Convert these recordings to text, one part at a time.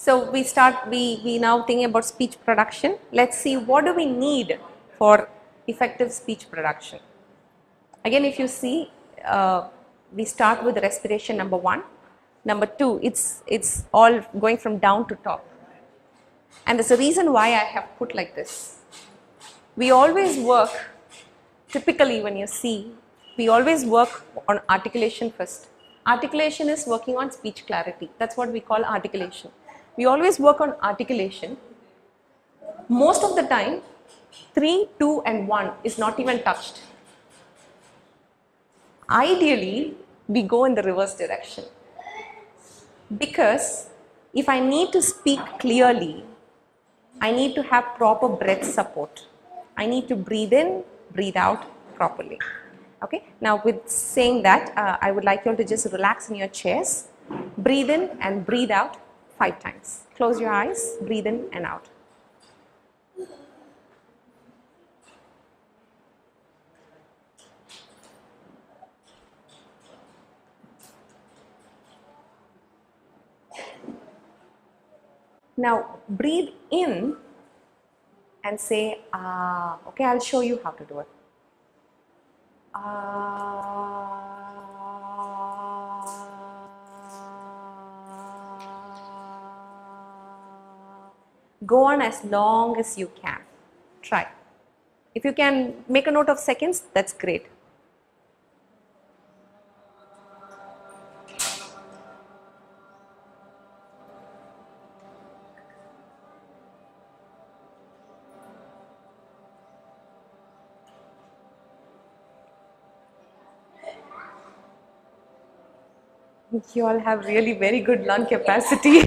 So we now think about speech production. Let's see what do we need for effective speech production. Again, if you see, we start with respiration number 1. Number 2, it's all going from down to top. And there's a reason why I have put like this. We always work, typically when you see, we always work on articulation first. Articulation is working on speech clarity. That's what we call articulation. We always work on articulation. Most of the time, 3, 2 and 1 is not even touched. Ideally, we go in the reverse direction. Because if I need to speak clearly, I need to have proper breath support. I need to breathe in, breathe out properly. Okay, now with saying that, I would like you all to just relax in your chairs. Breathe in and breathe out 5 times. Close your eyes, breathe in and out. Now breathe in and say ah. Okay, I'll show you how to do it. Go on as long as you can. Try. If you can make a note of seconds, that's great. You all have really very good lung capacity.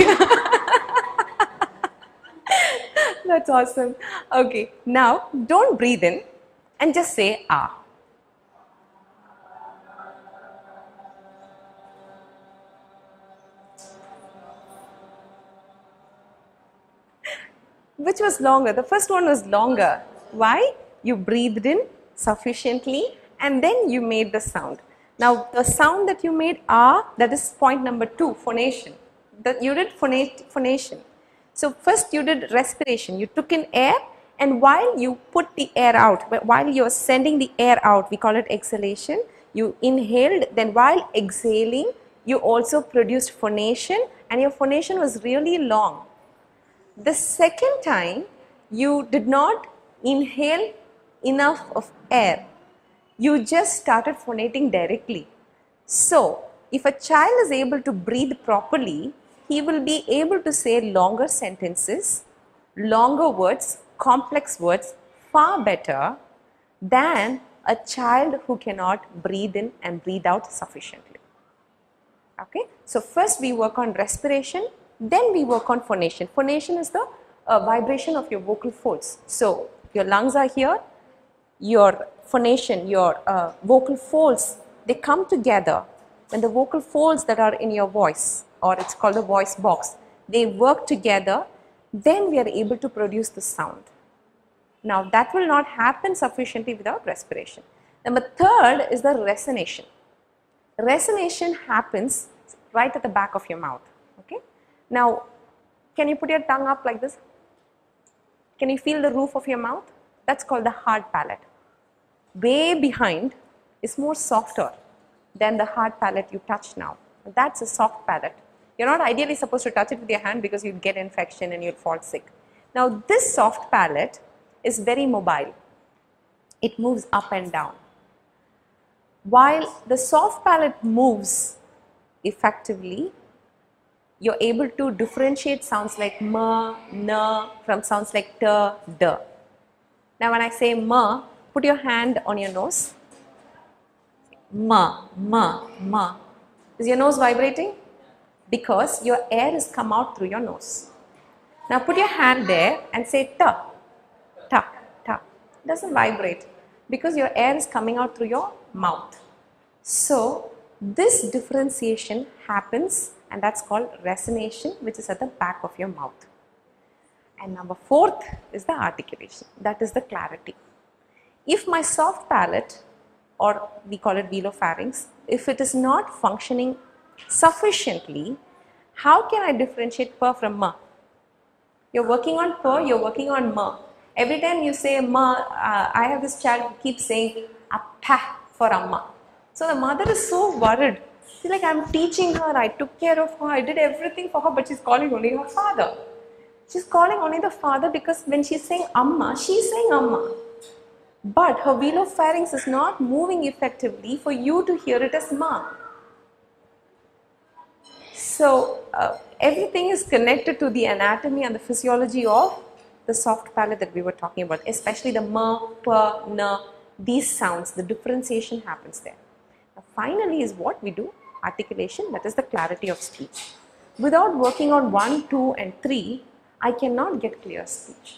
That's awesome. Okay, now don't breathe in and just say ah. Which was longer? The first one was longer. Why? You breathed in sufficiently and then you made the sound. Now the sound that you made ah, that is point number 2, phonation. That you did phonation. So first you did respiration. You took in air, and while you put the air out, while you are sending the air out, we call it exhalation. You inhaled, then while exhaling, you also produced phonation, and your phonation was really long. The second time, you did not inhale enough of air. You just started phonating directly. So, if a child is able to breathe properly, he will be able to say longer sentences, longer words, complex words far better than a child who cannot breathe in and breathe out sufficiently. Okay, so first we work on respiration, then we work on phonation. Phonation is the vibration of your vocal folds. So your lungs are here, your phonation, your vocal folds, they come together. When the vocal folds that are in your voice, or it's called the voice box, they work together, then we are able to produce the sound. Now that will not happen sufficiently without respiration. Number 3rd is the resonation. Resonation happens right at the back of your mouth. Okay. Now, can you put your tongue up like this? Can you feel the roof of your mouth? That's called the hard palate. Way behind is more softer than the hard palate you touch now. That's a soft palate. You're not ideally supposed to touch it with your hand because you'd get infection and you'd fall sick. Now this soft palate is very mobile. It moves up and down. While the soft palate moves effectively, you're able to differentiate sounds like m, n from sounds like t, d. Now when I say m, put your hand on your nose. Ma, ma, ma. Is your nose vibrating? Because your air has come out through your nose. Now put your hand there and say ta, ta, ta. It doesn't vibrate because your air is coming out through your mouth. So this differentiation happens, and that's called resonation, which is at the back of your mouth. And number 4th is the articulation. That is the clarity. If my soft palate, or we call it velopharynx, if it is not functioning sufficiently, how can I differentiate p from m? You're working on per, you're working on ma. Every time you say ma, I have this child who keeps saying appa for amma. So the mother is so worried. She's like, I'm teaching her, I took care of her, I did everything for her, but she's calling only her father. She's calling only the father because when she's saying amma, she's saying amma. But her velopharynx is not moving effectively for you to hear it as ma. So everything is connected to the anatomy and the physiology of the soft palate that we were talking about, especially the ma, pa, na, these sounds, the differentiation happens there. Now, finally is what we do, articulation, that is the clarity of speech. Without working on 1, 2 and 3, I cannot get clear speech.